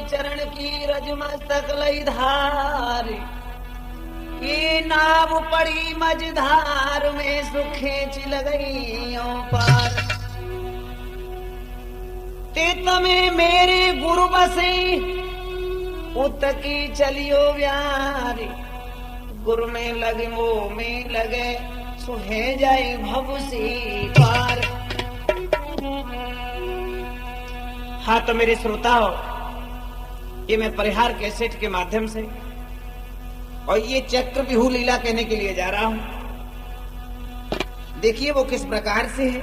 चरण की रज मस्तक लई धार, ये नाव पड़ी मझधार में सुखे चिल गई पार। ते तमे मेरे गुरु बसे उत की चलियो व्यारी, गुरु में लगे वो में लगे सुहे जाए भव से पार। हाँ तो मेरे श्रोता हो, ये मैं परिहार कैसेट के माध्यम से और ये चक्र बिहू लीला कहने के लिए जा रहा हूं। देखिए वो किस प्रकार से है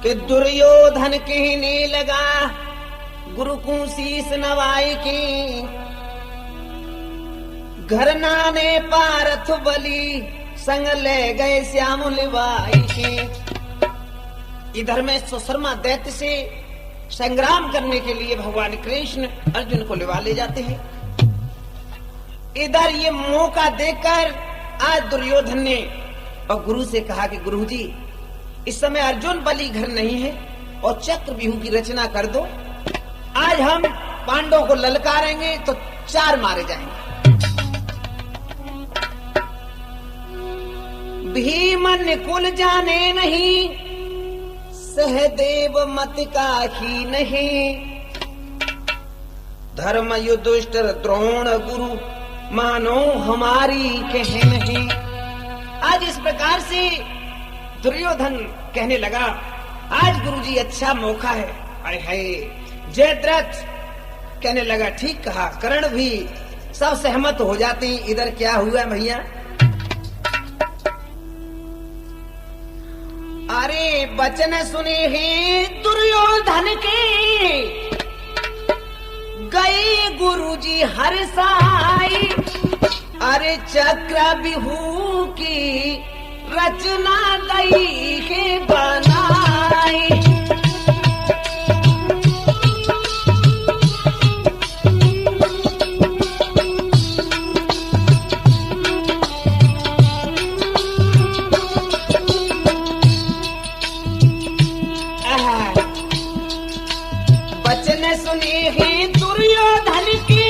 कि दुर्योधन कहने लगा गुरु को शीस नवाई की, घर नाने पारथ बलि संग ले गए श्याम लिवाई के। इधर में सुशर्मा दैत्य से संग्राम करने के लिए भगवान कृष्ण अर्जुन को लिवा ले जाते हैं। इधर ये मौका देकर आज दुर्योधन ने और गुरु से कहा कि गुरुजी इस समय अर्जुन बलि घर नहीं है और चक्र व्यूह की रचना कर दो, आज हम पांडवों को ललकारेंगे तो 4 मारे जाएंगे। भीम निकुल जाने नहीं, सहदेव मत का ही नहीं, धर्म युधिष्ठिर द्रोण गुरु मानो हमारी कहे नहीं। आज इस प्रकार से दुर्योधन कहने लगा आज गुरुजी अच्छा मौका है। अरे है जयद्रथ कहने लगा ठीक कहा, कर्ण भी सब सहमत हो जाते हैं। इधर क्या हुआ भैया, अरे वचन सुने हैं दुर्योधन के, गए गुरुजी हर्षाई, अरे चक्र बिहू की रचना गई के बनाई। सुने हैं दुर्योधन के,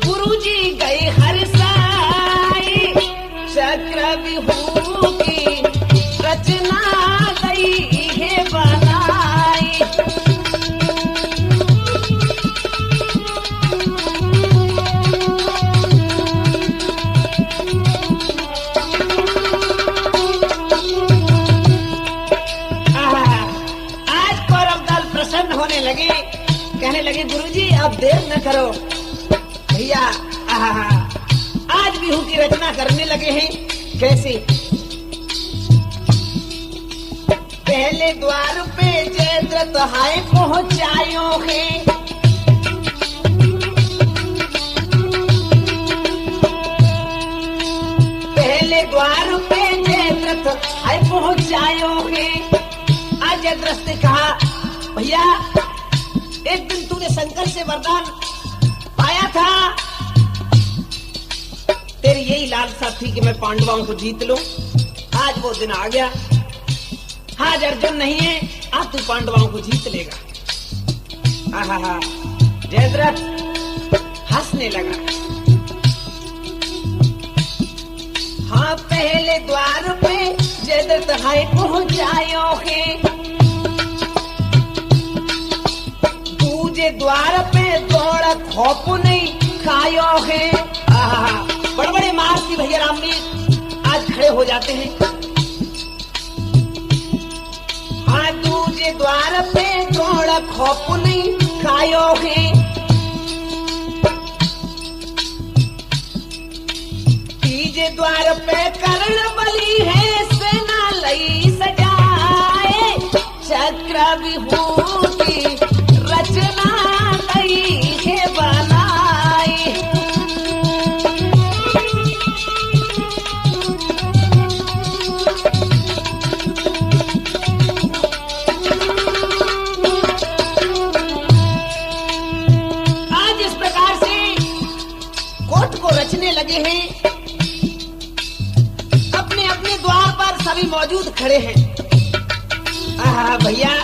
गुरुजी गए हर्षाई, चक्र बिहू की रचना गई है बनाई। लगे कहने लगे गुरुजी आप देर न करो भैया, आज बिहू की रचना करने लगे हैं। कैसे, पहले द्वार पे जयद्रथ हाय पहुंचायो है, पहले द्वार पे जयद्रथ हाय पहुंचायो है। आज जयद्रथ ने कहा भैया एक दिन तूने शंकर से वरदान पाया था, तेरी यही लालसा थी कि मैं पांडवों को जीत लूं, आज वो दिन आ गया। आज अर्जुन नहीं है, आज तू पांडवों को जीत लेगा। आहा, जयद्रथ हंसने लगा। हाँ पहले द्वार पे जयद्रथ हाय पहुंचायो है, द्वार पे दौड़ा खोप नहीं खायो है। बड़े बड़े मार्ग की भैया राम ने आज खड़े हो जाते हैं। हाँ दूजे द्वार पे दौड़ा खोप नहीं खायो है, तीजे द्वार पे कर्ण बलि है, सेना लई सजाए, चक्र बिहू की रचना गई है बनाई। आज इस प्रकार से कोट को रचने लगे हैं। अपने अपने द्वार पर सभी मौजूद खड़े हैं। भैया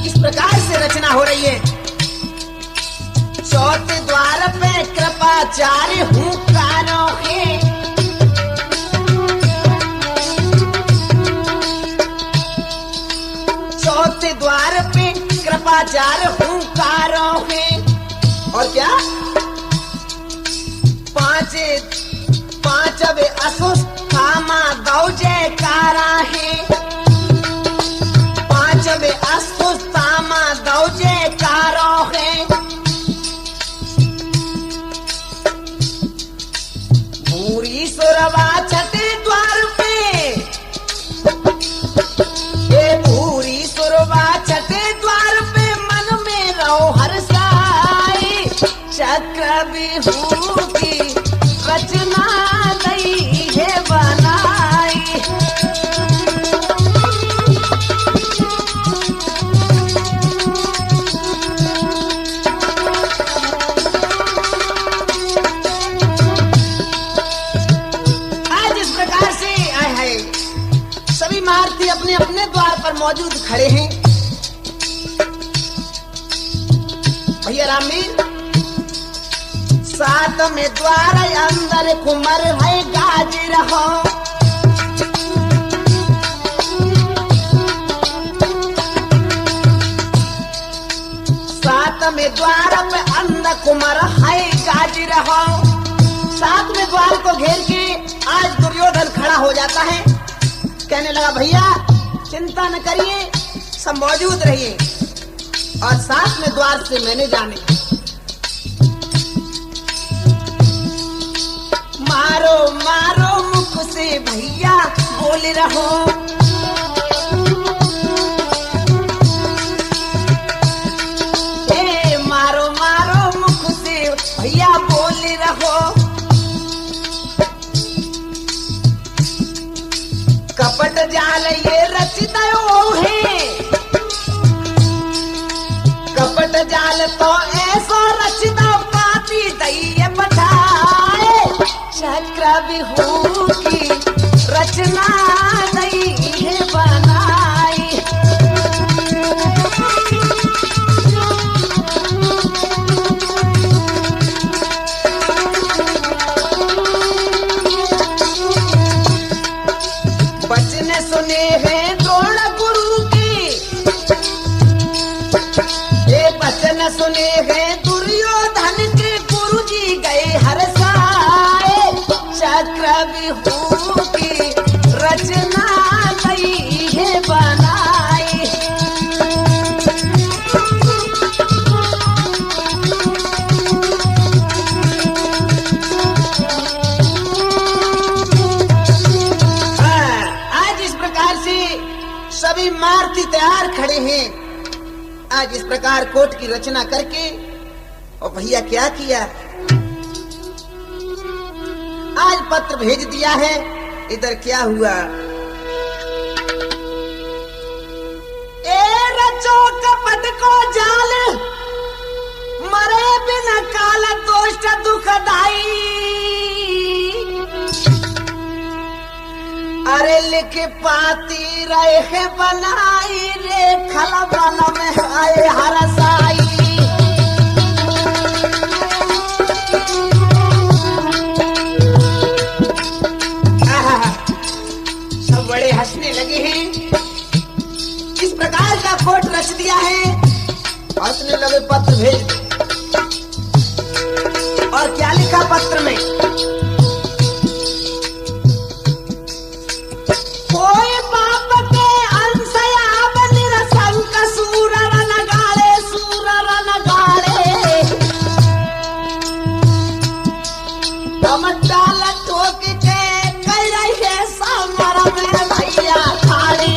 इस प्रकार से रचना हो रही है। चौथे द्वार पे कृपाचार्य हूँ कारों के, चौथे द्वार पे कृपाचार्य हूँ कारों के। और क्या पांचवे असुस्थामा दौ जयकारा है, पांचवे असुस्थामा दौ जयकारो है। भूरी सुरवा छठे द्वार पे, ये भूरी सुरवा छठे द्वार पे मन में रहो हर्षाई, चक्र बिहू की रचना नई है बनाई। आज इस प्रकार से आए हैं, सभी महारथी अपने अपने द्वार पर मौजूद खड़े हैं। भैया रामवीर सात में द्वार अंदर कुमर है गाज रहो, सात में द्वार पे अंदर कुमर है गाज रहो। सात में द्वार को घेर के आज दुर्योधन खड़ा हो जाता है, कहने लगा भैया चिंता न करिए, सब मौजूद रहिए और सात में द्वार से मैंने जाने। मारो मारो मुख से भैया बोल रहो, ए मारो मारो मुख से भैया बोल रहो। कपट जाल ये रचितयो है, कपट जाल तो ऐसा रचिता पाती दैय बधाए, चक्र बिहू की रचना नई है बनाई। बचन सुने हैं द्रोण गुरु की, ये बचन सुने हैं दुर्योधन के, गुरु जी गए हर्षाए, चक्र बिहू की रचना नई है बनाई। आज इस प्रकार से सभी महारथी तैयार खड़े हैं। आज इस प्रकार कोट की रचना करके और भैया क्या किया, आज पत्र भेज दिया है। इधर क्या हुआ, ए रचो कपट को जाल, मरे बिना काल दोष दुखदाई। अरे लिख पाती रहे बनाई रे, खला बन में आए हरसाई। बड़े हंसने लगे हैं। इस प्रकार का कोट रच दिया है, हंसने लगे, पत्र भेज दो। और क्या लिखा पत्र में, कोई बाप के अंश आप निरसंक सूर रन गाड़े, सूर रन गाड़े, हम डाल ठोक के कह रही है सामर में भैया खाली।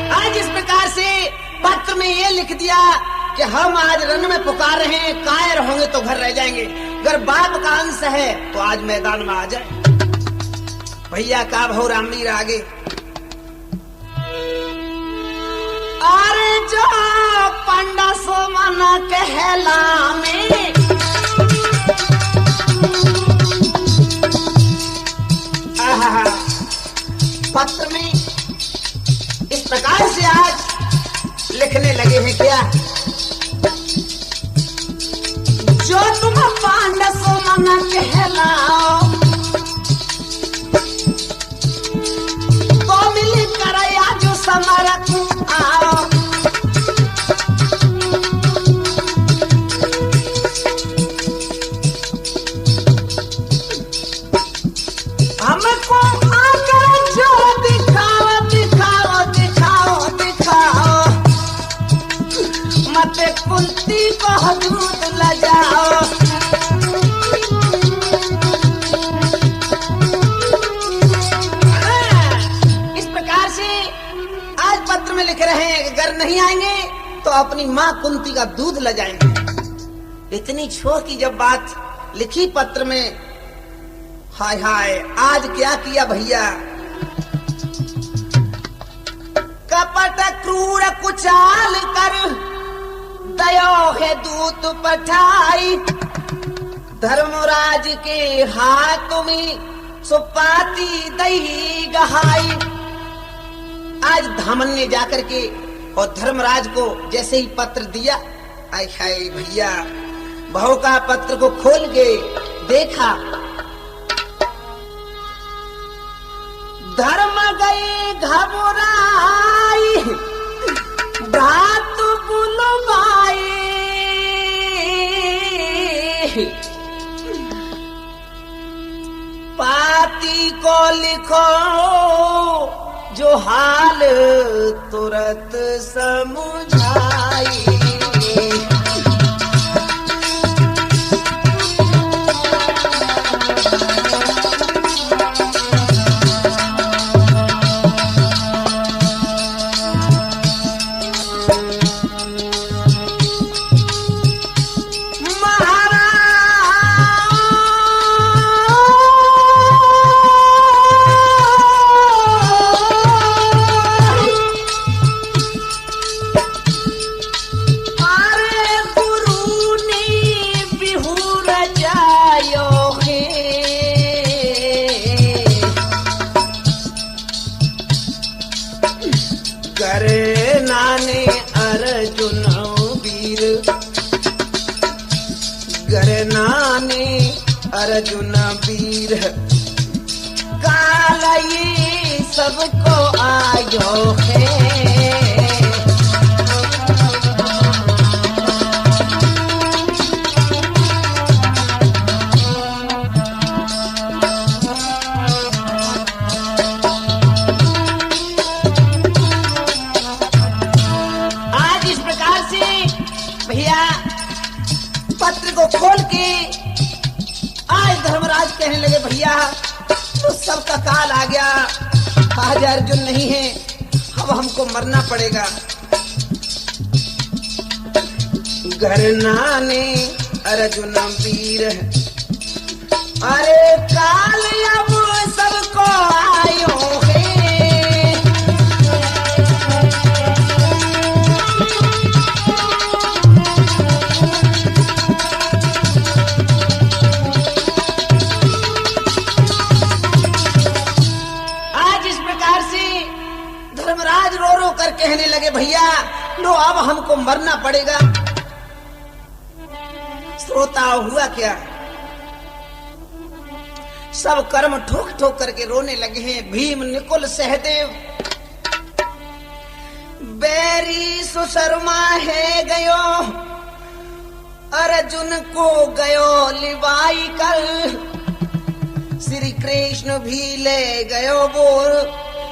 आज इस प्रकार से पत्र में ये लिख दिया कि हम आज रण में पुकार रहे हैं, कायर होंगे तो घर रह जाएंगे, अगर बाप का अंश है तो आज मैदान में आ जाए। भैया का भाव रामवीर आगे, अरे जो पंडा सुमन कहला में पत्र में इस प्रकार से आज लिखने लगे हैं क्या, जो तुम पांडव मन कहलाओ तो मिल कर जो समरक आओ। हमको आकर जो दिखाओ दिखाओ दिखाओ दिखाओ, मत कुंती को दूध ल जाओ। इस प्रकार से आज पत्र में लिख रहे हैं, अगर नहीं आएंगे तो अपनी माँ कुंती का दूध ल जाएंगे। इतनी छोटी जब बात लिखी पत्र में, हाय हाय आज क्या किया भैया। कपट क्रूर कुचाल कर दयो है दूत पठाई, धर्मराज के हाथ में सुपाती दही गहाई। आज धामन ने जाकर के और धर्मराज को जैसे ही पत्र दिया, आय हाय भैया बहू का पत्र को खोल के देखा, धर्म गए घबराई भ्रात बुलवाई। पाती को लिखो जो हाल तुरंत समझाई। करे नाने अर्जुन वीर, करे नाने अर्जुन वीर, काल ये सबको आयो है। पत्र को खोल के आज धर्मराज कहने लगे, भैया तो सबका काल आ गया, आज अर्जुन नहीं है, अब हमको मरना पड़ेगा। घर नाने अर्जुन वीर, अरे काल अब सबको आयो है। धर्मराज रो रो कर कहने लगे, भैया लो अब हमको मरना पड़ेगा। श्रोता हुआ क्या, सब कर्म ठोक ठोक करके रोने लगे हैं। भीम निकुल सहदेव बैरी सुशर्मा है गयो, अर्जुन को गयो लिवाई कर, श्री कृष्ण भी ले गयो बोल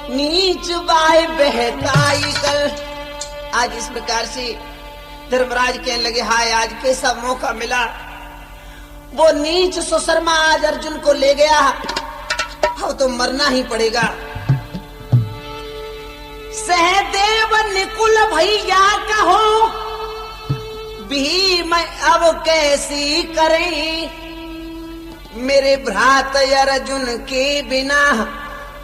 नीच बाय बहकाई कर। आज इस प्रकार से धर्मराज कहने लगे, हाय आज कैसा मौका मिला, वो नीच सुशर्मा आज अर्जुन को ले गया, अब तो मरना ही पड़ेगा। सहदेव निकुल भैया कहो, भीम अब कैसी करें, मेरे भ्रात अर्जुन के बिना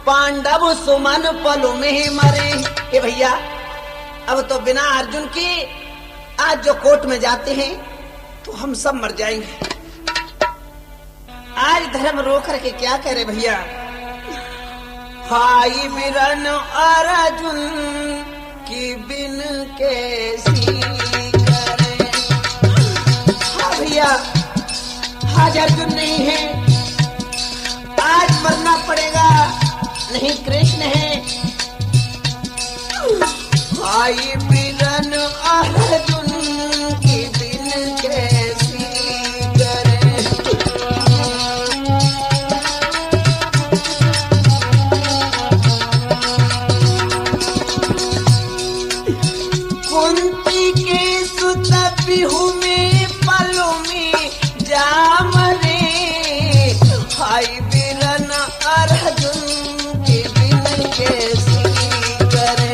पांडव सुमन पल में मरे। ए भैया अब तो बिना अर्जुन के आज जो कोर्ट में जाते हैं तो हम सब मर जाएंगे। आज धर्म रो करके क्या कह रहे भैया, हाई बिरन अर्जुन की बिन कैसी करे। हाँ भैया, आज अर्जुन नहीं है, आज मरना पड़ेगा, नहीं कृष्ण है। हाई बिरन अर्जुन की बिन कैसी करे। कुंती के सुत बिहु में पलों में जाम रे। हाय बिरन अर्जुन के बिन कैसी करे।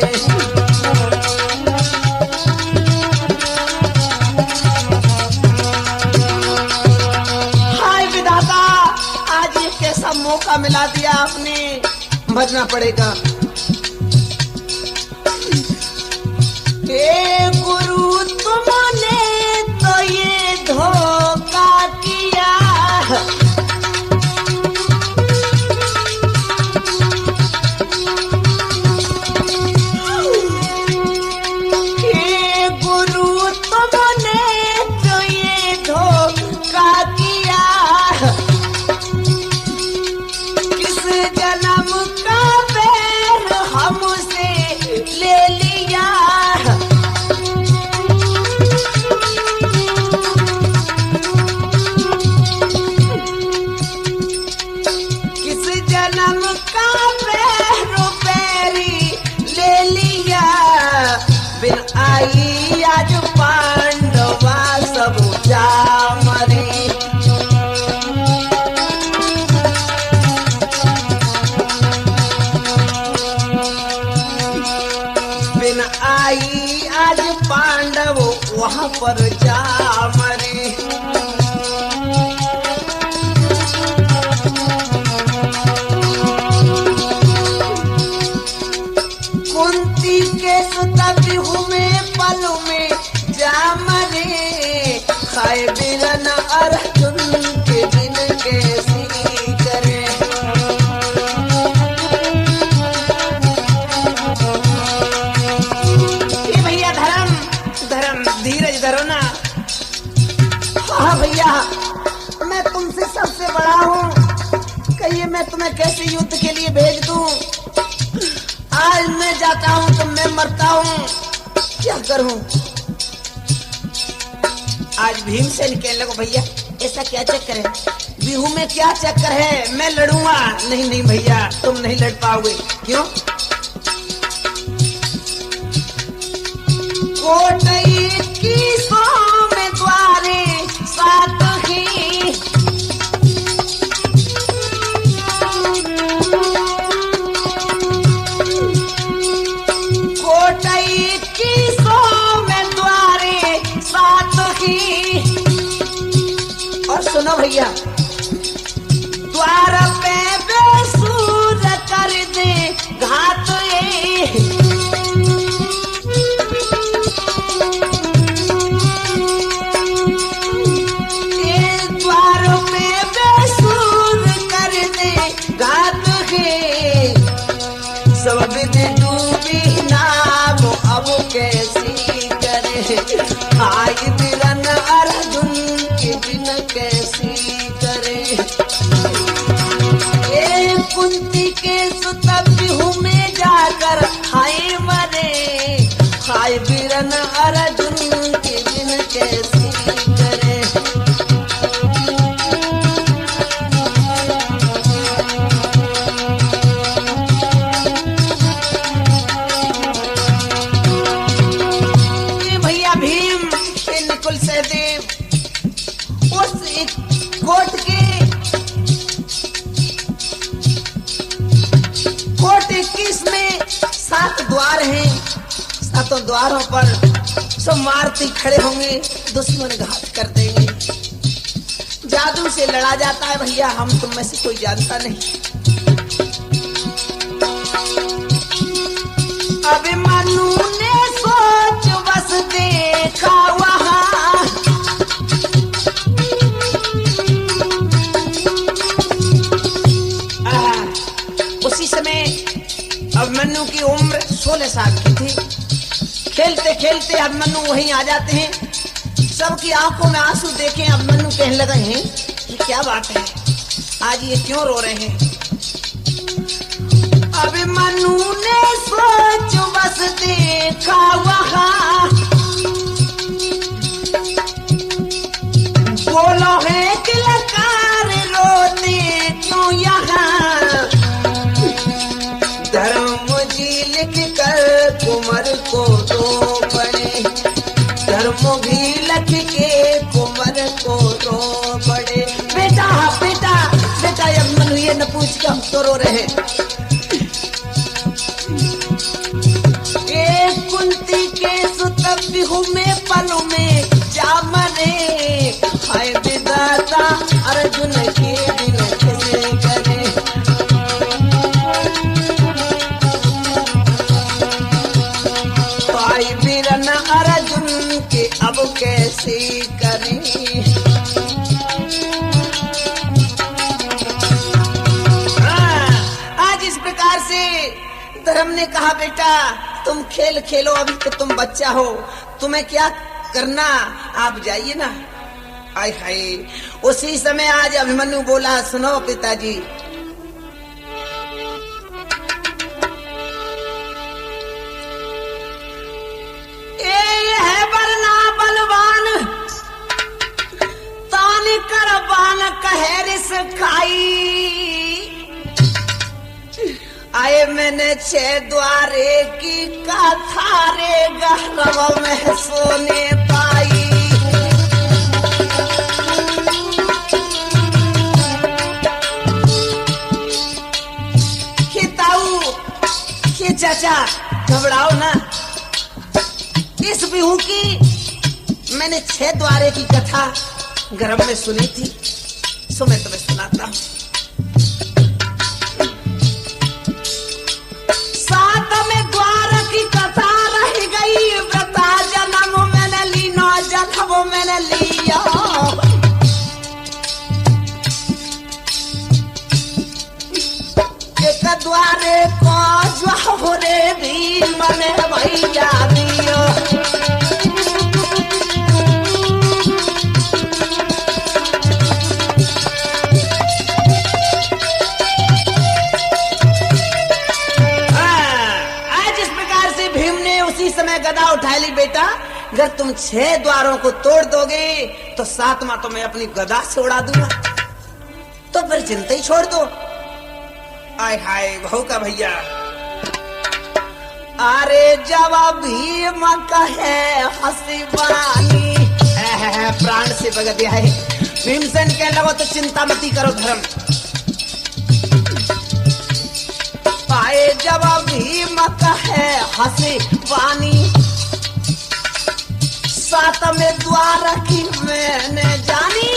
हाय विधाता, आज ये कैसा मौका मिला दिया आपने, मरना पड़ेगा। हे गुरु तुमने तो ये धोखा किया। हे गुरु तुमने तो ये धोखा किया। किस जन्म का बैर हमसे ले लिया। जन्म का पैरो पैरी ले लिया। बिन आई आज पांडवा सब जा मरे। बिन आई आज पांडव वहां पर जा मरे। कुंती के सुत बिहु में पलों में जा मरे। खाए बिरन अर्जुन के बिन कैसी करे। ये भैया धर्म धर्म धीरज धरो ना। हाँ भैया, मैं तुमसे सबसे बड़ा हूँ, कहिए मैं तुम्हें कैसे युद्ध के लिए भेज दूं। आज मैं जाता हूं तो मैं मरता हूं, क्या करूं। आज भीमसेन कहने लगो भैया ऐसा क्या चक्कर है, बिहू में क्या चक्कर है, मैं लड़ूंगा। नहीं नहीं भैया, तुम नहीं लड़ पाओगे। क्यों? कोटई की सोम द्वारे सात ही। कोटई की सोम द्वारे सात ही। और सुनो भैया, द्वार पे बेसूर कर दे घात ये। द्वार पे बेसूर कर दे घात है। सब विधि डूबी नाम अब कैसी करे। आई बिरन अर्जुन के बिन कैसी करे। ए कुंती के सुत बिहु में जाकर हाय मरे। हाय बिरन अर्जुन के बिन कैसी करे। कोट 21 में 7 द्वार हैं। 7 द्वारों पर सब मारती खड़े होंगे, दुश्मन घात कर देंगे। जादू से लड़ा जाता है भैया, हम तुम में से कोई जानता नहीं। अभिमन्यु ने सोच बस देखा वहां। हैं। खेलते खेलते अभिमन्यु वहीं आ जाते हैं। सबकी आंखों में आंसू देखे अभिमन्यु कहने लगे हैं ये क्या बात है, आज ये क्यों रो रहे हैं। अभिमन्यु ने सोच बस देखा वहां, बोलो है कि लकार रोते क्यों यहाँ, धर्म जी लिख कर कुंवर को रो पड़े, धर्म भी लिख के कुंवर को रो पड़े। बेटा बेटा बेटा अभिमन्यु ये न पूछ के हम तो रो रहे। एक कुंती के सुत बिहू में पलों में जा मरे, हाय विधाता अर्जुन के बिन कैसे करे, भाई वीरन अर्जुन के अब कैसे करे। आज इस प्रकार से धर्म ने कहा बेटा तुम खेल खेलो, अभी तो तुम बच्चा हो, तुम्हें क्या करना, आप जाइए ना। आय हाय, उसी समय आज अभिमन्यु बोला सुनो पिताजी, ये है बरना बलवान तान कर बान कहरिस खाई, आए मैंने 6 द्वारे की कथा रे गहरव में सोने पाई। खिताऊ कि चाचा घबराओ ना, इस बिहू की मैंने 6 द्वारे की कथा गर्भ में सुनी थी, सो मैं तुम्हें सुनाता हूँ। मैंने लिया एक द्वारे को जो रे भी मने भैया दियो, आज इस प्रकार से भीम ने उसी समय गदा उठा ली। बेटा अगर तुम 6 द्वारों को तोड़ दोगे तो 7वां तो मैं अपनी गदा से उड़ा दूंगा, तो फिर चिंता ही छोड़ दो। आय हाय बहू का भैया, अरे जवाब भीम कहे हंसी बानी, प्राण से बग दिया है। भीमसेन कह लगो तो चिंता मती करो धर्म, आए जवाब भीम कहे हंसी बानी, 7वें द्वार की मैंने जानी,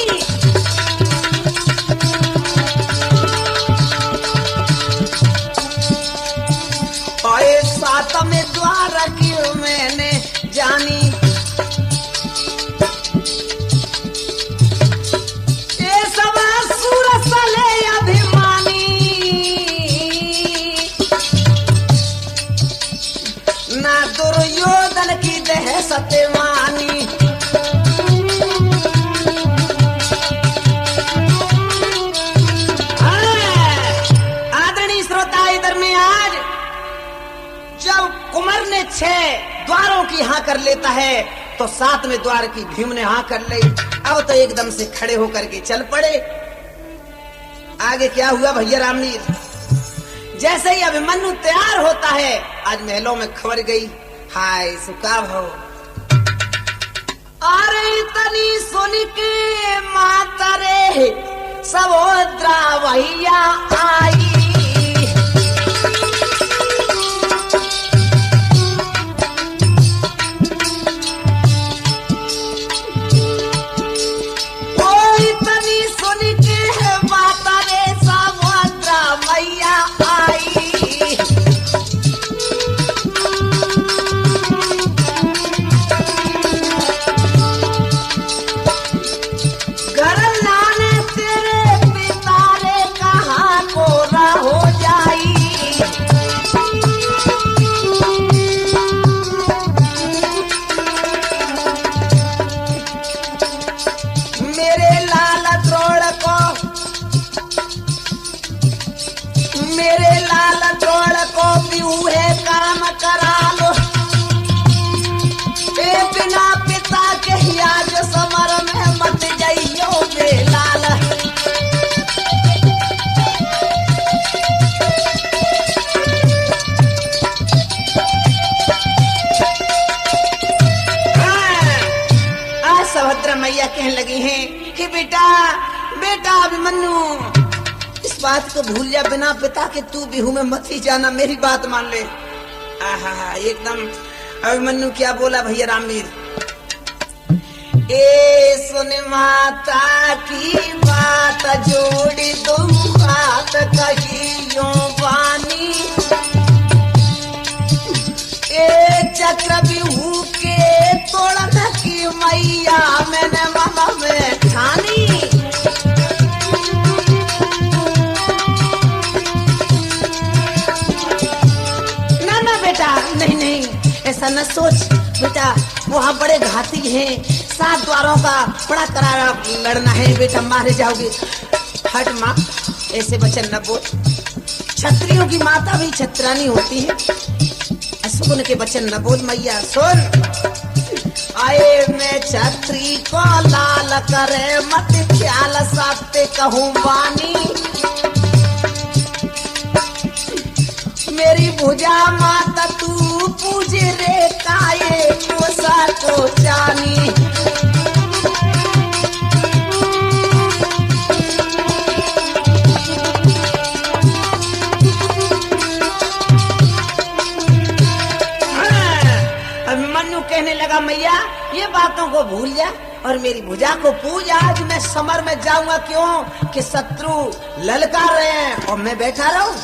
और 7वें द्वार की मैंने जानी। ये सब सुरसले अभिमानी, ना दुर्योधन की देह सत्यवानी, आदरणीय श्रोता इधर में आज जब कुंवर ने 6 द्वारों की हाँ कर लेता है तो 7वें द्वार की भीम ने हाँ कर ली। अब तो एकदम से खड़े होकर के चल पड़े। आगे क्या हुआ भैया रामनीर, जैसे ही अभिमन्यु तैयार होता है आज महलों में खबर गई, हाय सुका भो, अरे इतनी सुन के माता रे सहोदरा भैया आई, सुभद्रा मैया कहने लगी हैं कि बेटा बेटा अभिमन्यु इस बात को भूल जा, बिना पिता के तू बिहू में मत ही जाना, मेरी बात मान ले। आहा एकदम अभिमन्यु क्या बोला भैया रामवीर, ए सुन माता की बात जोड़ी तुम बात कहियो बानी, ए चक्रव्यूह के तोड़ने की मैया मैंने मन में ठानी। ना ना बेटा नहीं नहीं ऐसा न सोच बेटा, वहाँ बड़े घाती हैं, 7 द्वारों का बड़ा करारा लड़ना है बेटा, मारे जाओगे। हट माँ ऐसे वचन न बोल, क्षत्रियों की माता भी छत्रानी होती है, असुगुन के वचन न बोल। मैया सुन, आए मैं छत्री को लाल करे मत ख्याल साथे कहूँ बानी, मेरी भुजा माता तू पूजे रे काये कोसा को जानी। अभिमन्यु कहने लगा मैया ये बातों को भूल जा और मेरी भुजा को पूज, आज मैं समर में जाऊंगा, क्यों कि शत्रु ललकार रहे हैं और मैं बैठा रहूं।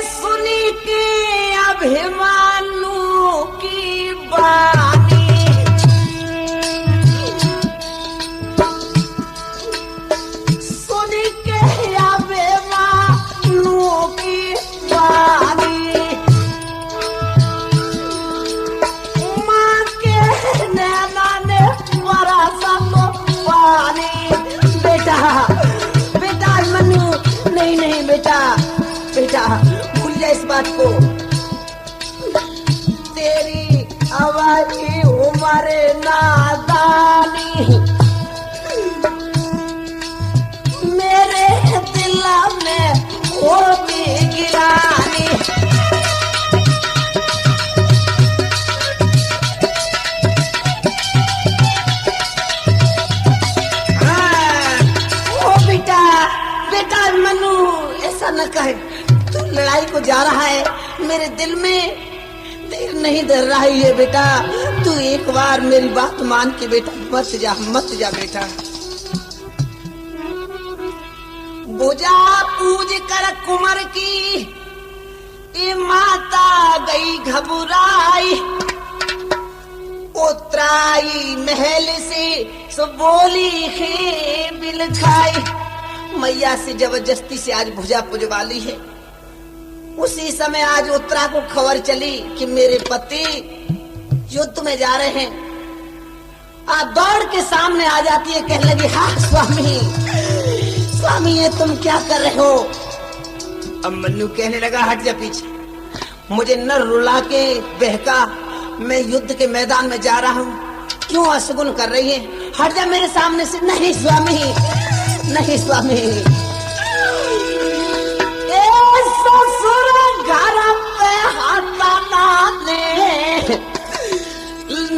सुनी के अभिमानु की बानी, सुनी के अभिमानु की बानी, माँ के नैना ने बरसा तो पानी। बेटा बेटा अभिमन्यु नहीं नहीं बेटा बेटा भूल जा इस बात को, तेरी आवाज़ी उम्र नादानी मेरे दिल में वो भी गिरानी। ओ बेटा बेटा मनु ऐसा न कहे, तू लड़ाई को जा रहा है, मेरे दिल में देर नहीं धर रही है बेटा, तू एक बार मेरी बात मान के बेटा मत जा बेटा। भुजा पूज कर कुमार की ये माता गई घबराई, उतराई महल से सो बोली है बिल खाई। मैया से जबरदस्ती से आज भुजा पुजवाली है। उसी समय आज उत्तरा को खबर चली कि मेरे पति युद्ध में जा रहे हैं, दौड़ के सामने आ जाती है, कहने लगी हाँ स्वामी स्वामी ये तुम क्या कर रहे हो। अब मन्नू कहने लगा हट जा पीछे, मुझे न रुला के बहका, मैं युद्ध के मैदान में जा रहा हूँ, क्यों असगुन कर रही है, हट जा मेरे सामने से। नहीं स्वामी नहीं स्वामी, ससुर घर पे हाथ ने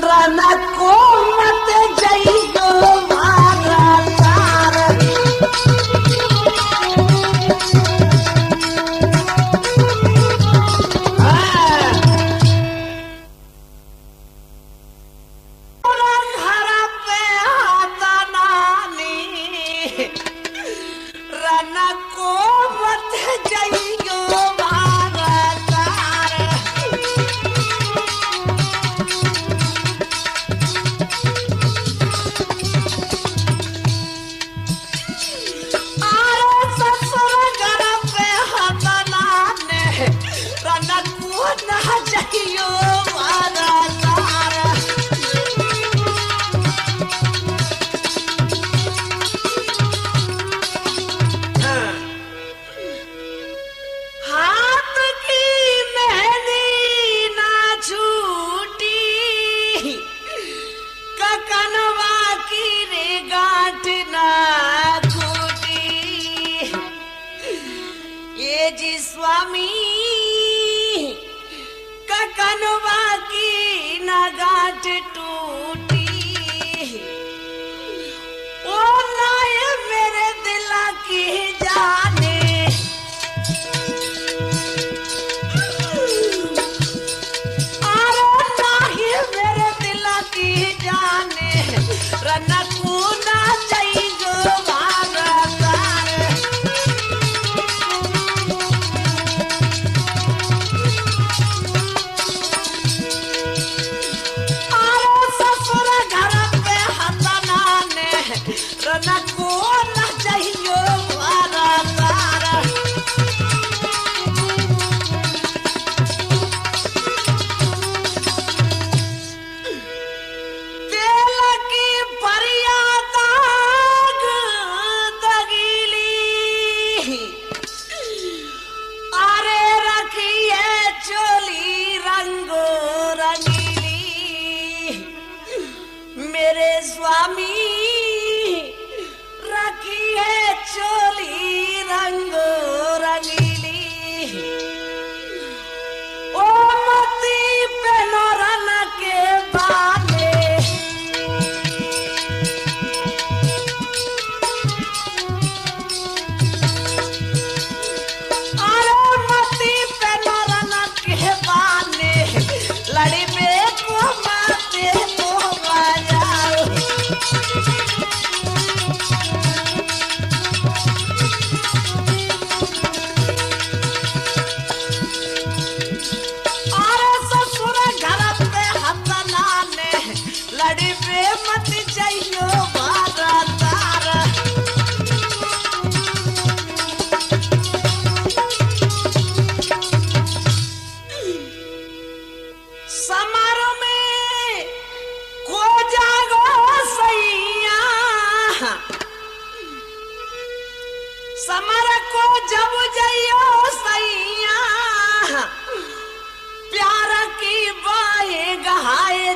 रन को मत जाइयो मारा तार। घर पे हाथ नानी रन को मत जाइयो मारा तार। स्वामी ककनवा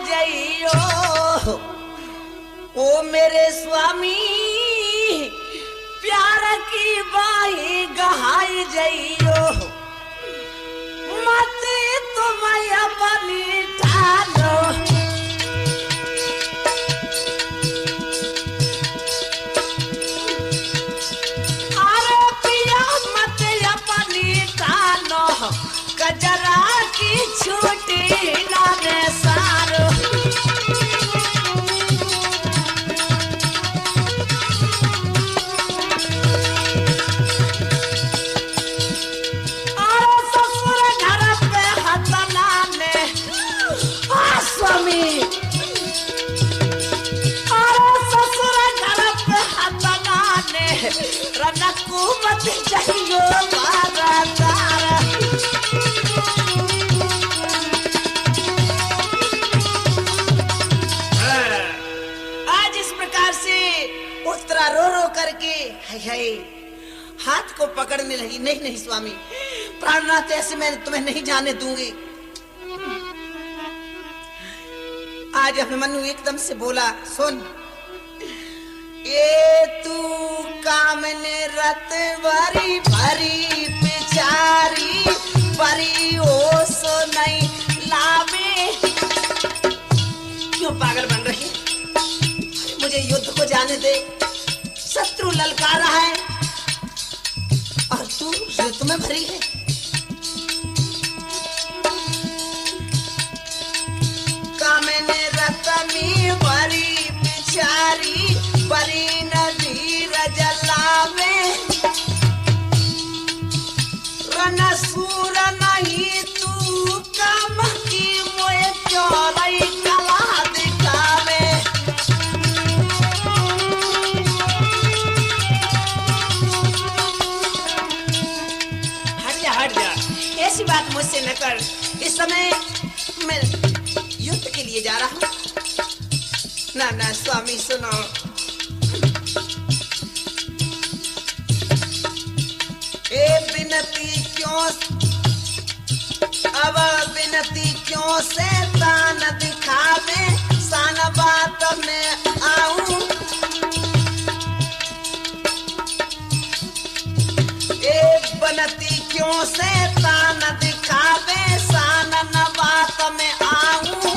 जइयो ओ मेरे स्वामी प्यार की बाही गहाई जइयो मत तुम अपनी ठानो अरे पिया मत अपनी ठानो कजरा की छूटी ना रे सारो स्वामी अरे ससुर घर पे हतनाने रनकू मत चाहिए मारा तारा आज इस प्रकार से उत्तरा रो रो करके हाय हाथ को पकड़ने लगी। नहीं नहीं स्वामी प्राणनाथ ऐसे मैं तुम्हें नहीं जाने दूंगी। आज अभिमन्यु एकदम से बोला सुन ये तू कामने रत भरी भरी बेचारी परी हो सो नहीं लावे क्यों पागल बन रही मुझे युद्ध को जाने दे शत्रु ललकार रहा है और तू ऋतु में भरी है। कामने रतनी बरी बिचारी बरी नदी रजलावे रनसूर नहीं तू काम की मोए चौराई कला दिखावे हट जा ऐसी बात मुझसे न कर। इस समय मैं युद्ध के लिए जा रहा हूं। ना ना स्वामी सुनो ए बिनती क्यों अब बिनती क्यों से तान दिखावे सान बात में आऊं ए बनती क्यों से तान दिखावे सान न बात में आऊं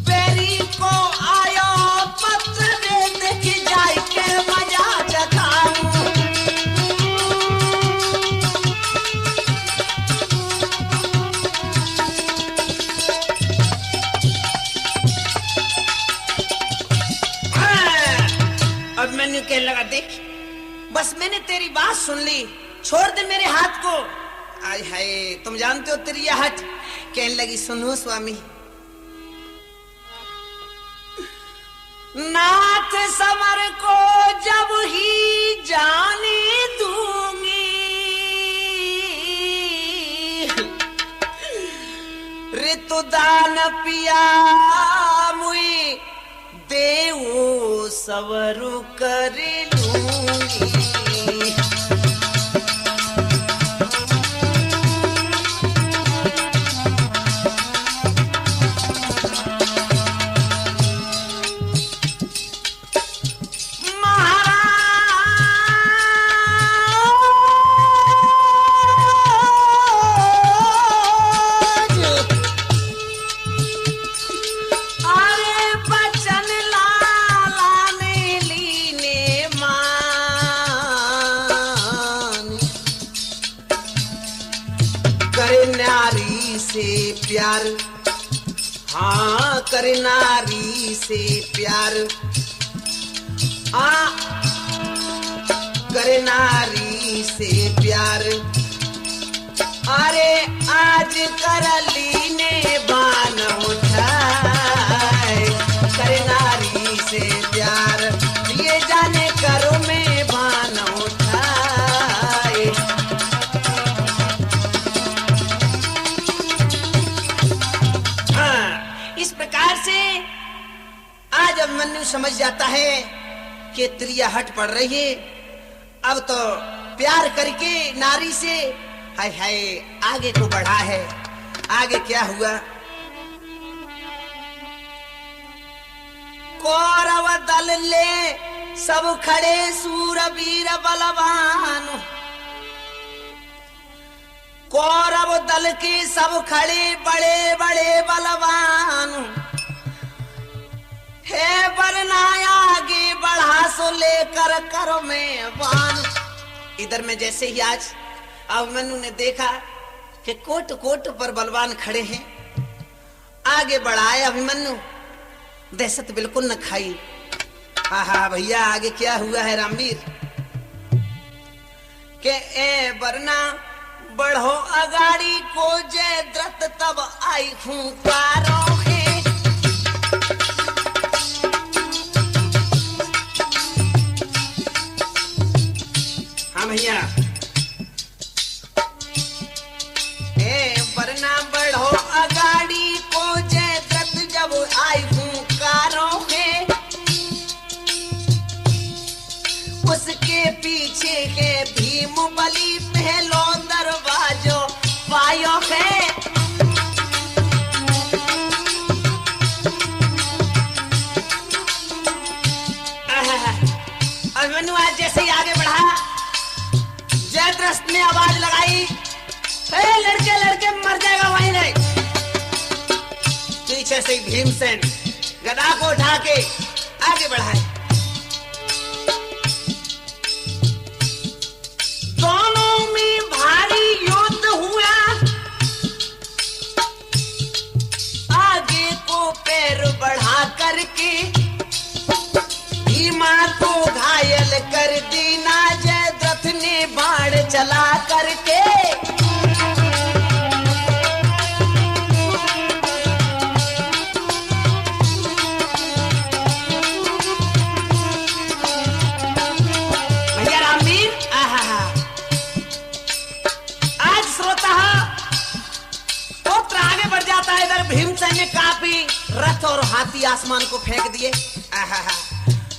बेरी को आयो पत्र देख जाय के मजा जगाऊं अब मैंने कहने लगा देख बस मैंने तेरी बात सुन ली छोड़ दे मेरे हाथ को। आय हाय तुम जानते हो तेरी यह हट। कहने लगी सुनो स्वामी नाथ समर को जब ही जाने दूंगी ऋतुदान पिया मुई देवो सवरु कर लूंगी। प्यार हाँ करे नारी से प्यार हाँ करे नारी से प्यार अरे आज कर लीने बान उठाए करे नारी से प्यार ये जाने करो में बान उठाए। इस प्रकार से आज अभिमन्यु समझ जाता है कि त्रिया हट पड़ रही है। अब तो प्यार करके नारी से हाय हाय आगे को बढ़ा है। आगे क्या हुआ? कौरव दल ले सब खड़े सूरवीर बलवान, कौरव दल के सब खड़े बड़े बड़े बलवान, हे वरना आगे बढ़ा सो लेकर करो में बान। इधर में जैसे ही आज अभिमन्यु ने देखा कि कोट कोट पर बलवान खड़े हैं, आगे बढ़ाए अभिमन्यु, दहशत बिल्कुल न खाई। आहा भैया आगे क्या हुआ है रामवीर? के ए वरना बढ़ो अगाड़ी को जयद्रथ तब आई खूंकारो है। हाँ भैया, ए वरना बढ़ो अगाड़ी को जयद्रथ जब आई खूंकारो है, उसके पीछे के भीम बलि पहलो दरवाजो पायो है। अभिमन्यु आज जैसे ही आगे बढ़ा, जयद्रथ ने आवाज लगाई, लड़के लड़के मर जाएगा वहीं नहीं। पीछे से भीमसेन गदा को उठा के आगे बढ़ाए। दोनों में भारी युद्ध हुआ, आगे को पैर बढ़ा करके भीमा को घायल कर दीना जयद्रथ ने बाण चला करके। भैया रामवीर, आज श्रोता पुत्र आगे बढ़ जाता है। इधर भीमसेन ने काफी रथ और हाथी आसमान को फेंक दिए।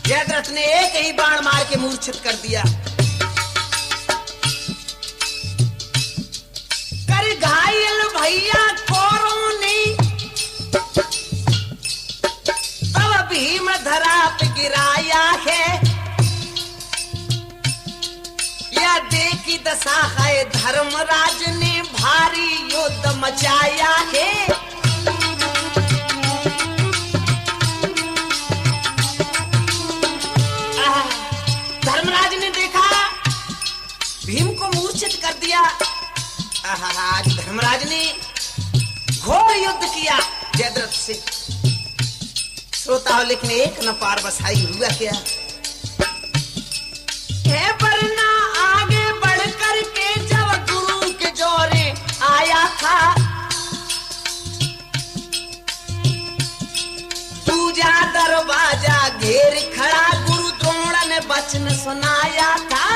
जयद्रथ ने एक ही बाण मार के मूर्छित कर दिया। कर घायल भैया कौरवों ने, तब भीम धरा पे गिराया है। यह देखी दशा है धर्मराज ने भारी युद्ध मचाया है। धर्मराज ने देखा भीम को मूर्छित कर दिया। आज धर्मराज ने घोर युद्ध किया जयद्रथ से। श्रोताओं लेकिन एक न पार बसाई हुआ क्या है? वरना आगे बढ़ कर के जब गुरु के जोरे आया था, पूजा दरवाजा घेर खड़ा गुरु द्रोण ने वचन सुनाया था।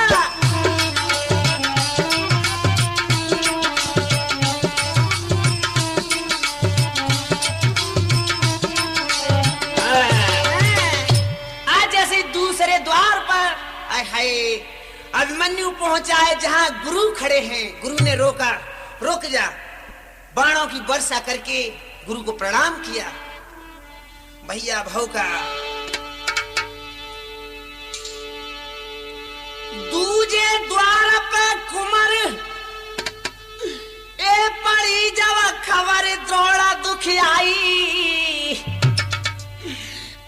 आज जैसे दूसरे द्वार पर अभिमन्यु पहुंचा है जहां गुरु खड़े हैं। गुरु ने रोका, रुक जा, बाणों की वर्षा करके गुरु को प्रणाम किया। भैया भाव का दूजे द्वार पे कुमार ए पड़ी जब खबर द्रोण दुख आई,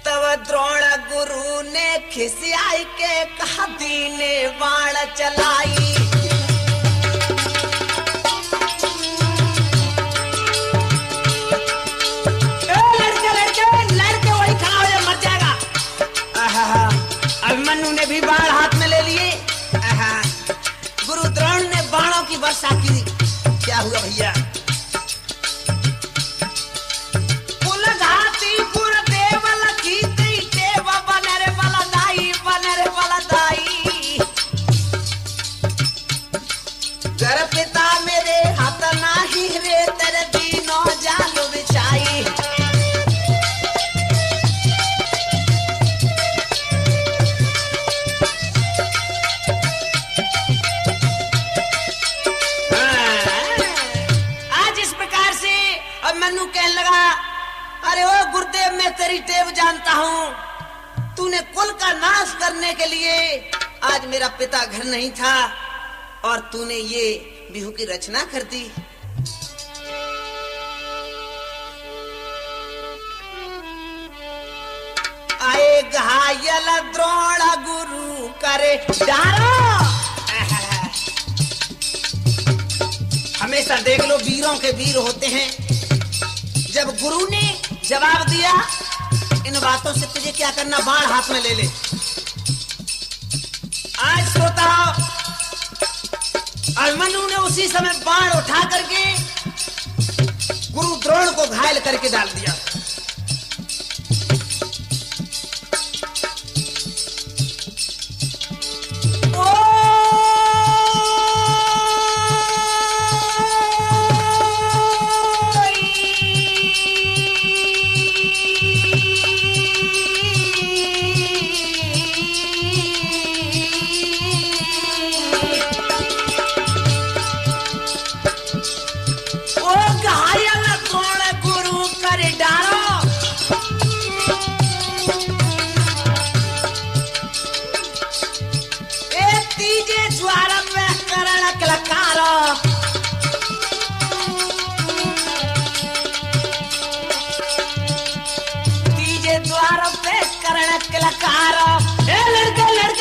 तब द्रोण गुरु ने खिसियाई के कहा दीने बाण चलाई। अभिमन्यु ने भी बाण हाथ में ले लिए। गुरु द्रोण ने बाणों की वर्षा की। क्या हुआ भैया? कुलघाती गुरुदेव लखी देव बनर बलदाई, बनर बलदाई। घर पिता मेरे हाथ नाही रे, तेरे दीनों जाल बिछाई। कहने लगा, अरे ओ गुरुदेव, मैं तेरी टेव जानता हूँ। तूने कुल का नाश करने के लिए आज मेरा पिता घर नहीं था और तूने ये बिहू की रचना कर दी। आए घायल द्रोण गुरु करे डारो। हमेशा देख लो, वीरों के वीर होते हैं। जब गुरु ने जवाब दिया, इन बातों से तुझे क्या करना, बाण हाथ में ले ले। आज श्रोता, अभिमन्यु ने उसी समय बाण उठा करके गुरु द्रोण को घायल करके डाल दिया।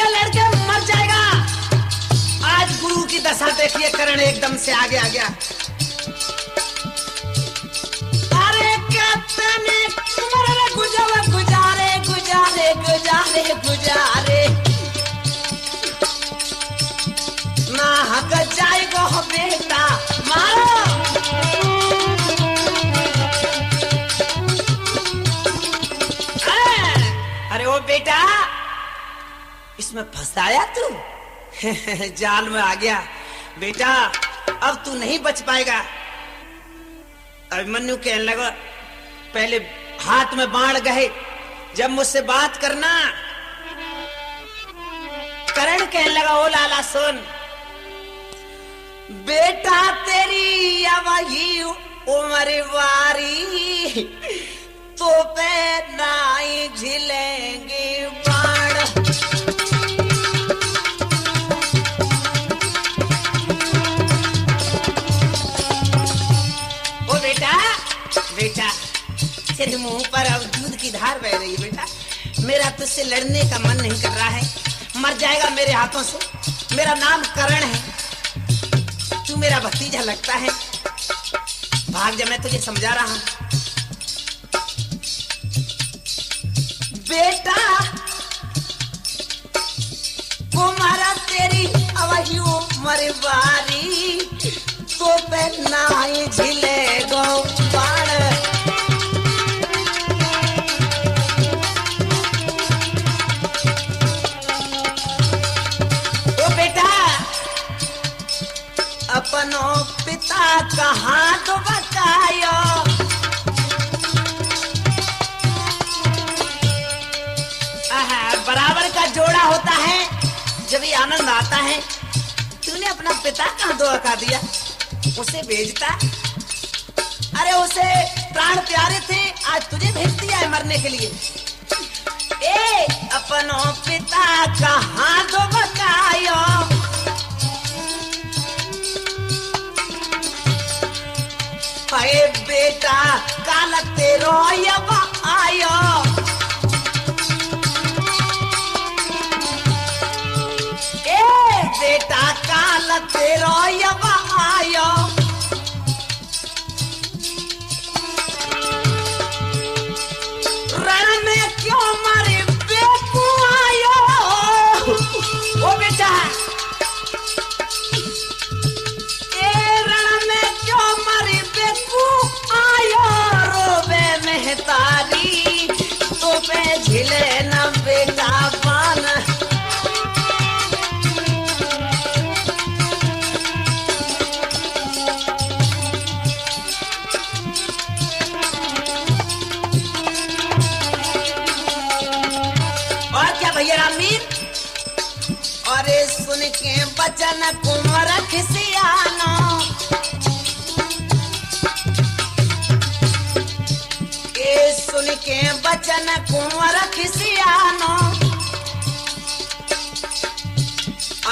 लड़के मर जाएगा। आज गुरु की दशा देखिए, करण एकदम से आगे आ गया। अरे कहते गुजारे गुजारे गुजारे गुजारे ना हक जाएगो बेटा मारो। अरे ओ बेटा, इसमें फंसाया तू, जाल में आ गया बेटा, अब तू नहीं बच पाएगा। अभिमन्यु कहने लगा, पहले हाथ में बाण गए, जब मुझसे बात करना। करण कहने लगा, ओ लाला सुन बेटा, तेरी वही उम्र वारी तो पे नाई झिलेंगे बाण। ओ बेटा तेरे मुंह पर अब दूध की धार बह रही है बेटा। मेरा तुझसे लड़ने का मन नहीं कर रहा है, मर जाएगा मेरे हाथों से। मेरा नाम करण है, तू मेरा भतीजा लगता है। भाग जा, मैं तुझे समझा रहा हूं। बेटा कुमारा तेरी अवही उम्र बारी तो पहनाई झिले गो बाण। ओ बेटा, अपनो पिता का हाथ बचायो। बराबर का जोड़ा होता है, जब ये आनंद आता है। तूने अपना पिता कहाँ धोखा दिया, उसे भेजता। अरे उसे प्राण प्यारे थे, आज तुझे भेज दिया है मरने के लिए। ए अपनो पिता का हाथ बचायो। अरे बेटा काल तेरो यब आयो। बेटा काल तेरो यब आयो। रण में क्यों मरे बेकू आयो। ओ बेटा, ए रण में क्यों मरे बेकू आयो। रोवे मेहतारी तो पे झिले न बेटा पान। और सुन के बचन कुंवर खिसियानो। बचन कुंवर खिसियानो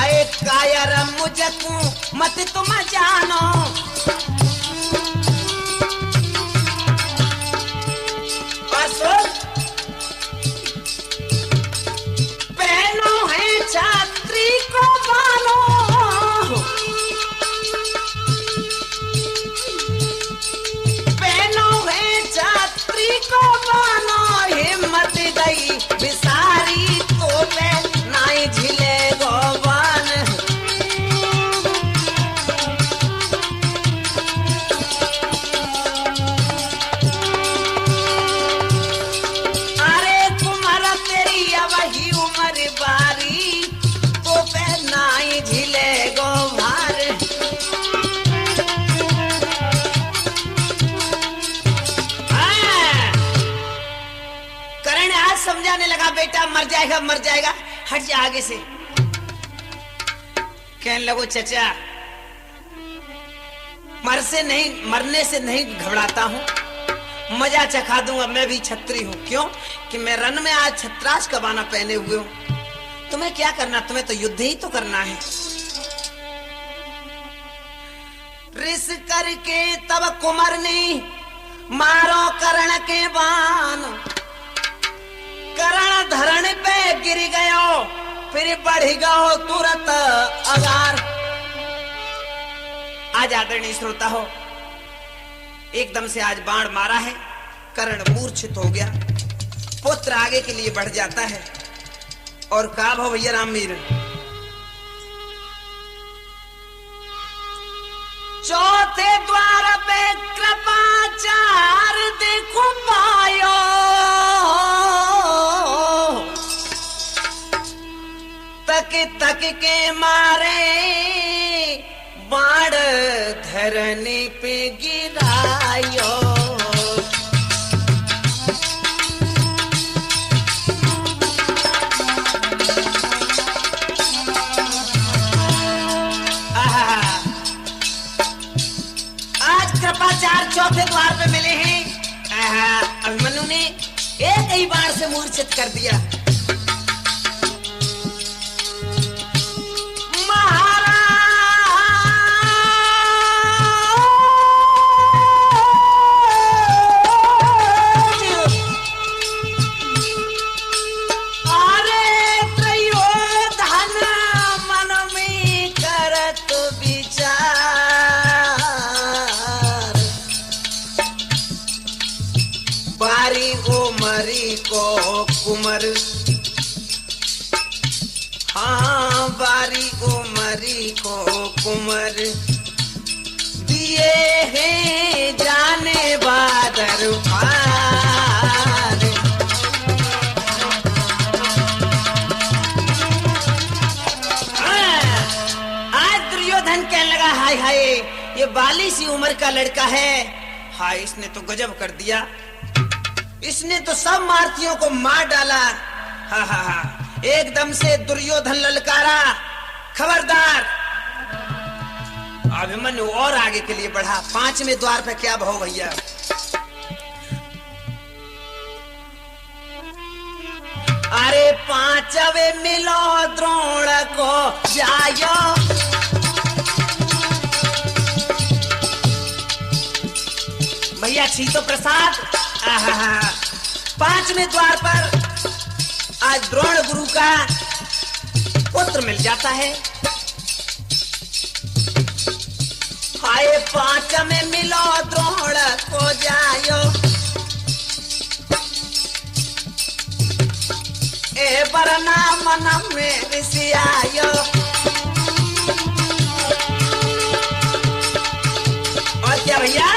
आए कायर मुझको मत तुम जानो पहनो है छात्री को मानो पहनो है छात्री को मानो हिम्मत गई बिसारी तो पे नाई झिले गोवान अरे कुमार तेरी वही उम्र बारी तो पे नाई झिले गोवार करण आज समझाने लगा बेटा मर जाएगा हट जा आगे से कहने लगो चचा मरने से नहीं घबराता हूं मजा चखा दूंगा मैं भी छत्री हूं क्यों कि मैं रन में आज छत्रास का बाना पहने हुए हूं तुम्हें क्या करना तुम्हें तो युद्ध ही तो करना है रिस करके तब कुमार ने मारो करण के बाण करण धरण पे गिर गयो फिर बढ़ गयो तुरंत अगार आज आदरणीय श्रोता हो एकदम से आज बाण मारा है करण मूर्छित हो गया पुत्र आगे के लिए बढ़ जाता है और का भो भैया रामवीर चौथे द्वार पे कृपाचार देखो पायो तक के मारे बाण धरने पे गिरायो आज कृपाचार चौथे द्वार पे मिले हैं अभिमन्यु ने एक ही बाण से मूर्छित कर दिया कुमर हाँ बारी उमरी को कुमर दिए हैं जाने बादर पार आज दुर्योधन कहने लगा हाय हाय ये बाली सी उम्र का लड़का है हाय इसने तो गजब कर दिया इसने तो सब मार्तियों को मार डाला हा एकदम से दुर्योधन ललकारा खबरदार अभिमन्यु और आगे के लिए बढ़ा पांचवें द्वार पे क्या भाव भैया अरे पांचवे मिलो द्रोण को जायो भैया छीतो प्रसाद पांचवें द्वार पर आज द्रोण गुरु का पुत्र मिल जाता है हाय पांच में मिलो द्रोण को जायो ए बरना मन में ऋषियायो और क्या भैया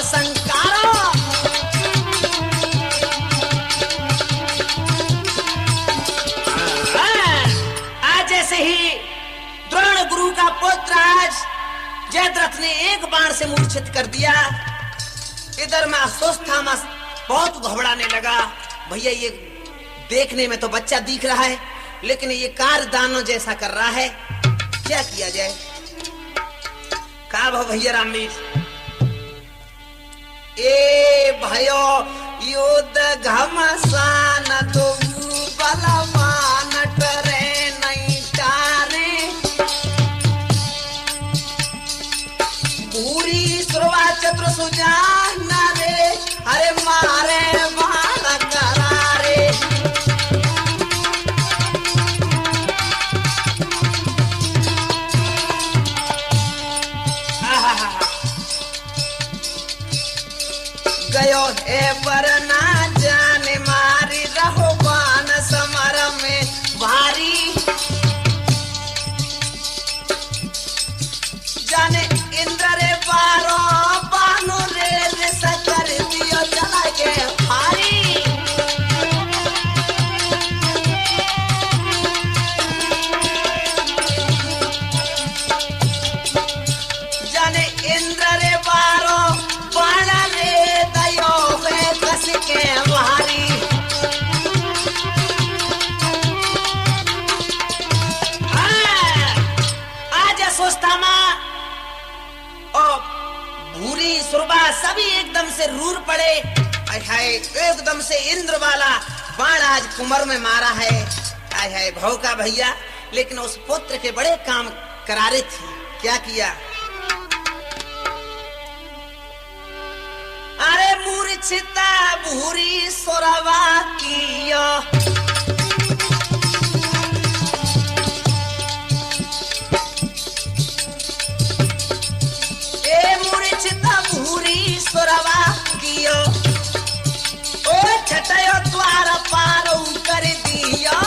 संकारो आज जैसे ही द्रोण गुरु का पुत्र आज जयद्रथ ने एक बाण से मूर्छित कर दिया इधर मैं अस्वस्थ था बहुत घबराने लगा भैया ये देखने में तो बच्चा दिख रहा है, लेकिन ये कार दानों जैसा कर रहा है। क्या किया जाए? का भाव भैया रामवीर? ए भयो युद्ध घमसान तो बलवान टरे नहीं टारे, पूरी सुरवा चतुर सुजान रे, अरे मारे मान करारे। गयो है पर ना जाने मारी रहो बान समर में भारी, जाने इंद्र रे बारो बानो रे सकर दियो चला के भारी। जाने इंद्र रे बारो बाना रे दयो है कस के भारी। आज सोचता मां और भूरी सुरबा सभी एकदम से रूर पड़े। हाय एकदम से इंद्र वाला बाण आज कुमर में मारा है। हाय हाय भौका भैया, लेकिन उस पुत्र के बड़े काम करारे थे। क्या किया? अरे मूर्छिता भूरी सुरवा किया, भूरी सुरवा कियो, ओ छटयो द्वार पार कर दियो।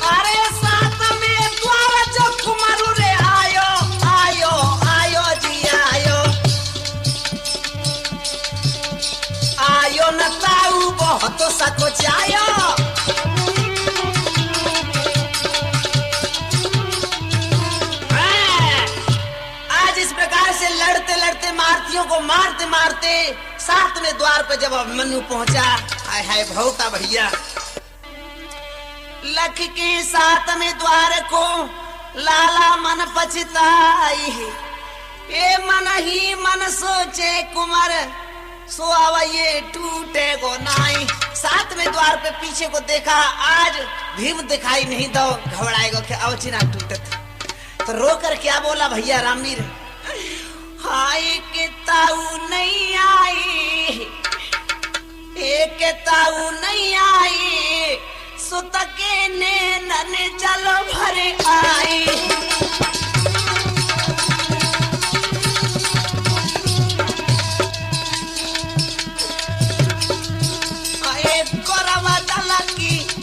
अरे साथ में द्वार जो कुमारू रे आयो आयो आयो जी आयो, आयो न ताऊ बहुत सको जायो। लड़ते लड़ते मारतियों को मारते मारते साथ में द्वार पे जब अभिमन्यु पहुंचा, हाय हाय भौका भैया, लख के साथ में द्वार को लाला मन पछताई, ये मन ही मन सोचे कुमार सो आवा ये टूटे गो नाई। साथ में द्वार पे पीछे को देखा, आज भीम दिखाई नहीं दो, घबराएगा कि अवचिना टूटे। तो रो कर क्या बोला भैया रामवीर? हाय के ताऊ नहीं आई, एक ताऊ नहीं आई, सुत के नैनन चलो भरे आई।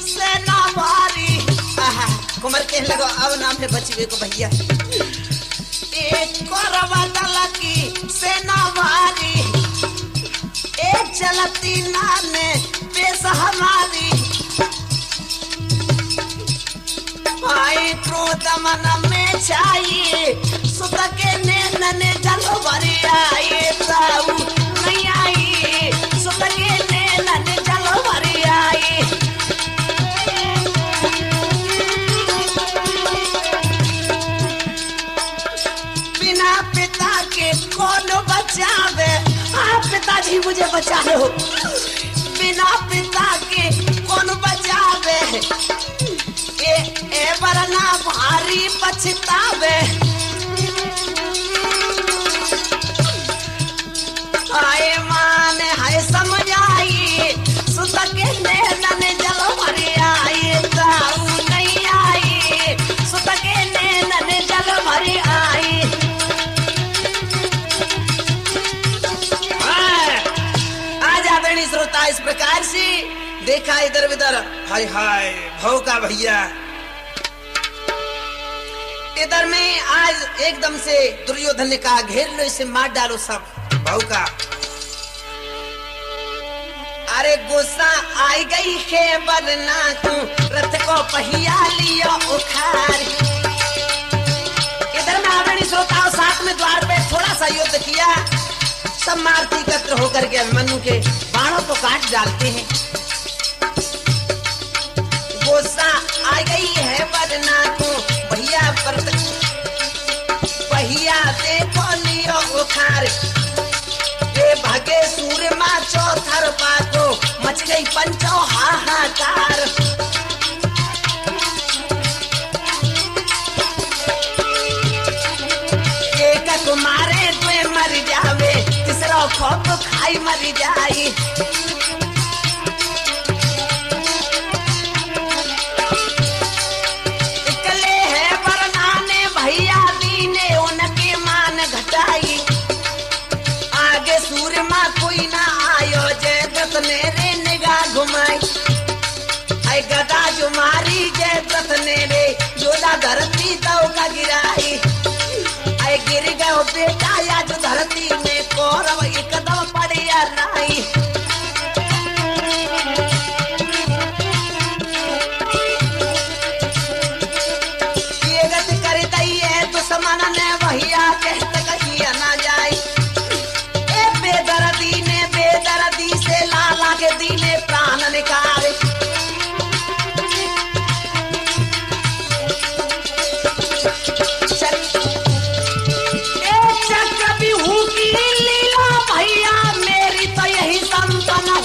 सेना भारी, कुमार कहने लगो अब नाम है बचीवे को भैया। एक कोरवा दला की सेना भारी, एक चलती नाने पेश हमारी। भाई क्रोध मन में चाहिए, सुत के नैनन चलो भरे आई। ताऊ नहीं आई, सुत के नैनन चलो भरे आई। बिना पिता के कौन बचावे? आप पिताजी मुझे बचा लो, बिना पिता के कौन बचावे? ए वरना भारी पछतावे। आए मान हाय समझ आई, सुत के नैनन जलो भरे आई। ताऊ नहीं आई, सुत के नैनन जलो भरे आई। श्रोता इस प्रकार से देखा इधर उधर, हाय हाय भौका भैया। इधर में आज एकदम से दुर्योधन ने कहा घेर लो इसे, मार डालो सब। भौका अरे गुस्सा आई गई है वरना तू रथ को पहिया लियो उखार। इधर में आदरणीय श्रोताओं रात में द्वार पे थोड़ा सा युद्ध किया। सब मारुति एकत्र होकर के अभिमन्यु के बाणों को काट डालते हैं। गुस्सा आ गई है वरना को भैया पर भैया देखो लियो उखार ये भागे सूरमा चौथर पाको मच गई पंचो हाहाकार। मारे तुए मर जावे तीसरा खौफ खाई मर जाई। इकले है वरनाने भैया दीने उनके मान घटाई। आगे सूरमा कोई ना आयो जयद्रथ ने रे निगाह घुमाई। ऐ गदा जो मारी जयद्रथ ने रे जोड़ा धरती दौ का गिराई। गिर गयो बेटा या जो धरती में कौरव एकदम पड़े या नाई। ये गति कर दई है दुश्मन ने भैया कहते कहीं ना जाए। ए बेदर्दी से लाला के दीने प्राण निकाले। लीला भैया मेरी तो यही संतना